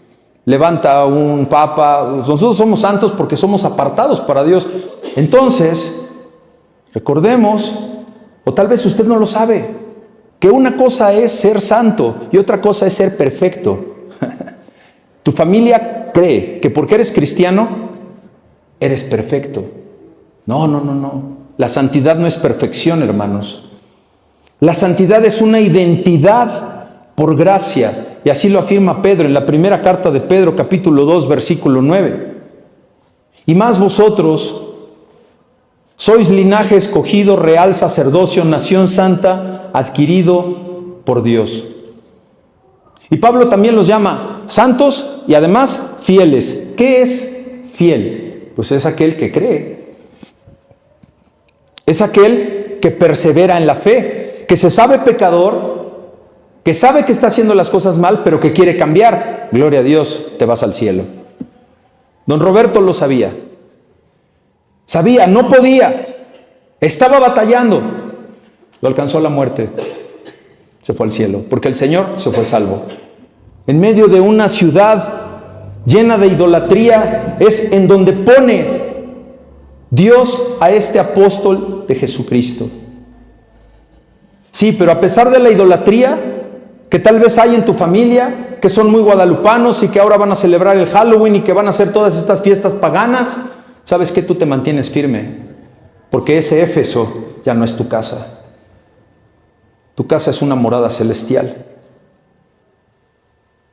levanta un papa. Nosotros somos santos porque somos apartados para Dios. Entonces, recordemos, o tal vez usted no lo sabe, que una cosa es ser santo y otra cosa es ser perfecto. Tu familia cree que porque eres cristiano, eres perfecto. No. La santidad no es perfección, hermanos. La santidad es una identidad por gracia. Y así lo afirma Pedro en la primera carta de Pedro, capítulo 2, versículo 9. Y más vosotros sois linaje escogido, real sacerdocio, nación santa, adquirido por Dios. Y Pablo también los llama santos y además fieles. ¿Qué es fiel? Pues es aquel que cree. Es aquel que persevera en la fe, que se sabe pecador, que sabe que está haciendo las cosas mal, pero que quiere cambiar. Gloria a Dios, te vas al cielo. Don Roberto lo sabía. Sabía, no podía. Estaba batallando. Lo alcanzó la muerte. Se fue al cielo, porque el Señor se fue salvo. En medio de una ciudad llena de idolatría, es en donde pone Dios a este apóstol de Jesucristo. Sí, pero a pesar de la idolatría que tal vez hay en tu familia, que son muy guadalupanos y que ahora van a celebrar el Halloween y que van a hacer todas estas fiestas paganas, ¿sabes qué? Tú te mantienes firme, porque ese Éfeso ya no es tu casa. Tu casa es una morada celestial.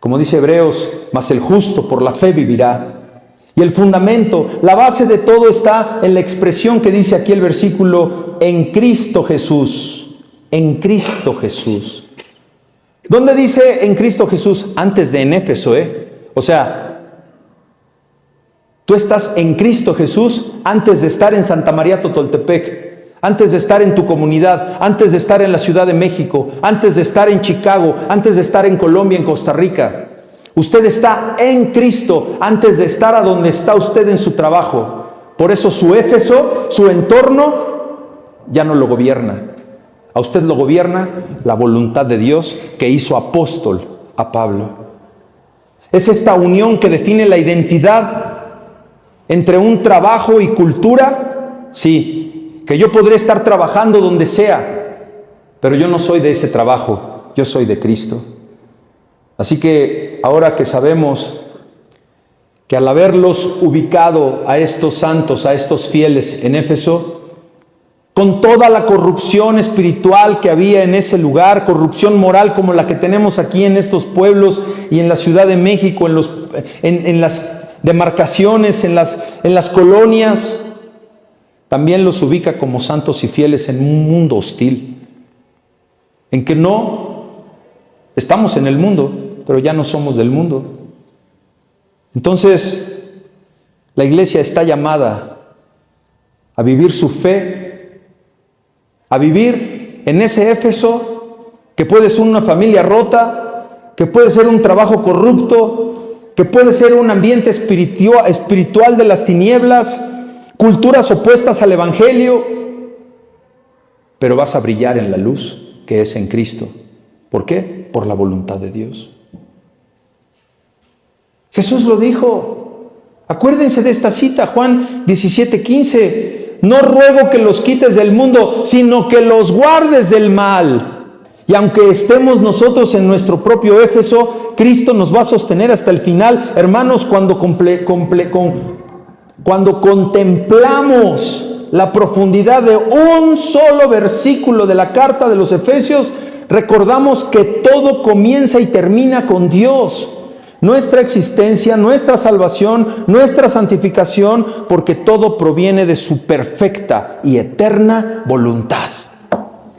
Como dice Hebreos, mas el justo por la fe vivirá. Y el fundamento, la base de todo está en la expresión que dice aquí el versículo, en Cristo Jesús. En Cristo Jesús. ¿Dónde dice en Cristo Jesús? Antes de en Éfeso, O sea, tú estás en Cristo Jesús antes de estar en Santa María Totoltepec, antes de estar en tu comunidad, antes de estar en la Ciudad de México, antes de estar en Chicago, antes de estar en Colombia, en Costa Rica. Usted está en Cristo antes de estar a donde está usted en su trabajo. Por eso su Éfeso, su entorno, ya no lo gobierna. A usted lo gobierna la voluntad de Dios que hizo apóstol a Pablo. Es esta unión que define la identidad entre un trabajo y cultura. Sí, que yo podré estar trabajando donde sea, pero yo no soy de ese trabajo, yo soy de Cristo. Así que ahora que sabemos que al haberlos ubicado a estos santos, a estos fieles en Éfeso, con toda la corrupción espiritual que había en ese lugar, corrupción moral como la que tenemos aquí en estos pueblos y en la Ciudad de México, en las demarcaciones, en las colonias, también los ubica como santos y fieles en un mundo hostil, en que no estamos en el mundo, pero ya no somos del mundo. Entonces, la iglesia está llamada a vivir su fe, a vivir en ese Éfeso, que puede ser una familia rota, que puede ser un trabajo corrupto, que puede ser un ambiente espiritual de las tinieblas, culturas opuestas al Evangelio, pero vas a brillar en la luz que es en Cristo. ¿Por qué? Por la voluntad de Dios. Jesús lo dijo. Acuérdense de esta cita, Juan 17:15. No ruego que los quites del mundo, sino que los guardes del mal. Y aunque estemos nosotros en nuestro propio Éfeso, Cristo nos va a sostener hasta el final. Hermanos, cuando contemplamos la profundidad de un solo versículo de la carta de los Efesios, recordamos que todo comienza y termina con Dios. Nuestra existencia, nuestra salvación, nuestra santificación, porque todo proviene de su perfecta y eterna voluntad.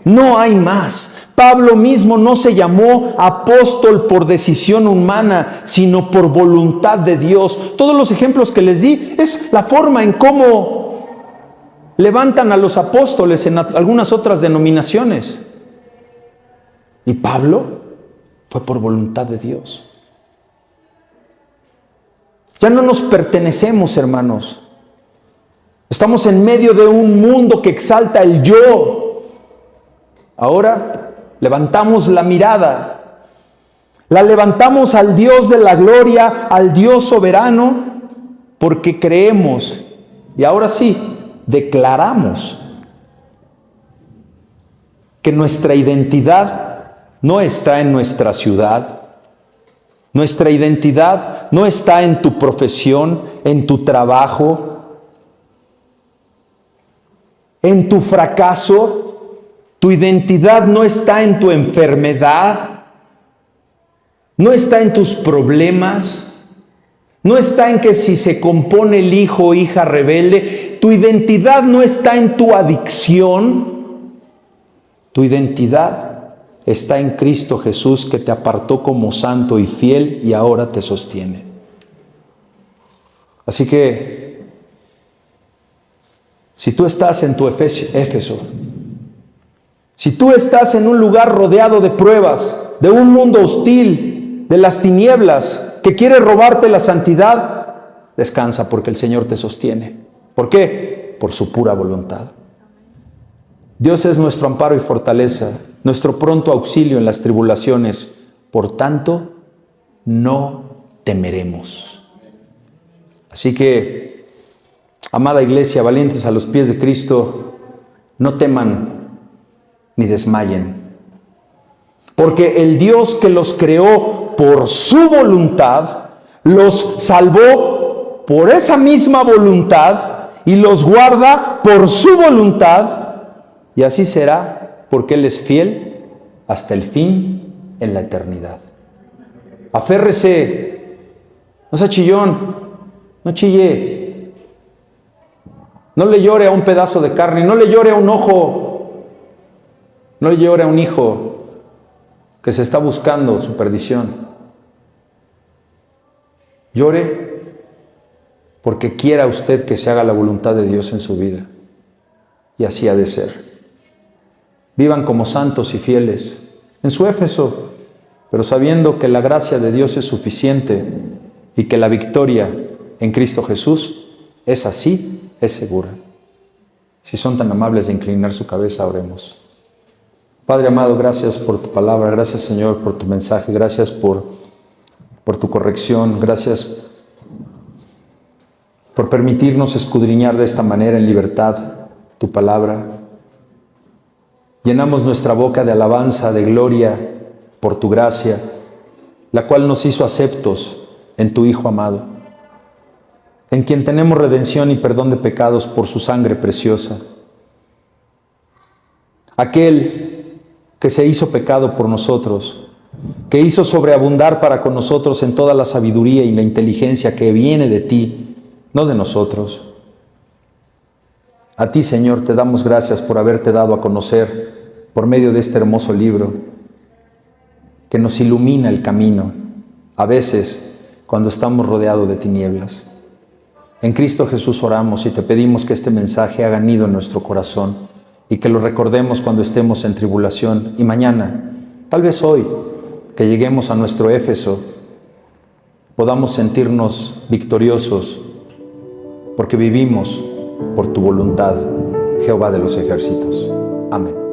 No hay más. Pablo mismo no se llamó apóstol por decisión humana, sino por voluntad de Dios. Todos los ejemplos que les di es la forma en cómo levantan a los apóstoles en algunas otras denominaciones. Y Pablo fue por voluntad de Dios. Ya no nos pertenecemos, hermanos. Estamos en medio de un mundo que exalta el yo. Ahora levantamos la mirada. La levantamos al Dios de la gloria, al Dios soberano, porque creemos. Y ahora sí, declaramos que nuestra identidad no está en nuestra ciudad. Nuestra identidad no está en tu profesión, en tu trabajo, en tu fracaso. Tu identidad no está en tu enfermedad, no está en tus problemas, no está en que si se compone el hijo o hija rebelde. Tu identidad no está en tu adicción. Tu identidad está en Cristo Jesús, que te apartó como santo y fiel y ahora te sostiene. Así que, si tú estás en tu Éfeso, si tú estás en un lugar rodeado de pruebas, de un mundo hostil, de las tinieblas, que quiere robarte la santidad, descansa porque el Señor te sostiene. ¿Por qué? Por su pura voluntad. Dios es nuestro amparo y fortaleza, nuestro pronto auxilio en las tribulaciones. Por tanto, no temeremos. Así que, amada iglesia, valientes a los pies de Cristo, no teman ni desmayen. Porque el Dios que los creó por su voluntad, los salvó por esa misma voluntad y los guarda por su voluntad. Y así será, porque Él es fiel hasta el fin en la eternidad. Aférrese, no sea chillón, no chille. No le llore a un pedazo de carne, no le llore a un ojo, no le llore a un hijo que se está buscando su perdición. Llore porque quiera usted que se haga la voluntad de Dios en su vida. Y así ha de ser. Vivan como santos y fieles en su Éfeso, pero sabiendo que la gracia de Dios es suficiente y que la victoria en Cristo Jesús es así, es segura. Si son tan amables de inclinar su cabeza, oremos. Padre amado, gracias por tu palabra, gracias Señor por tu mensaje, gracias por tu corrección, gracias por permitirnos escudriñar de esta manera en libertad tu palabra. Llenamos nuestra boca de alabanza, de gloria por tu gracia, la cual nos hizo aceptos en tu Hijo amado, en quien tenemos redención y perdón de pecados por su sangre preciosa. Aquel que se hizo pecado por nosotros, que hizo sobreabundar para con nosotros en toda la sabiduría y la inteligencia que viene de ti, no de nosotros. A ti, Señor, te damos gracias por haberte dado a conocer por medio de este hermoso libro que nos ilumina el camino, a veces cuando estamos rodeados de tinieblas. En Cristo Jesús oramos y te pedimos que este mensaje haga nido en nuestro corazón y que lo recordemos cuando estemos en tribulación y mañana, tal vez hoy, que lleguemos a nuestro Éfeso, podamos sentirnos victoriosos porque vivimos por tu voluntad, Jehová de los ejércitos. Amén.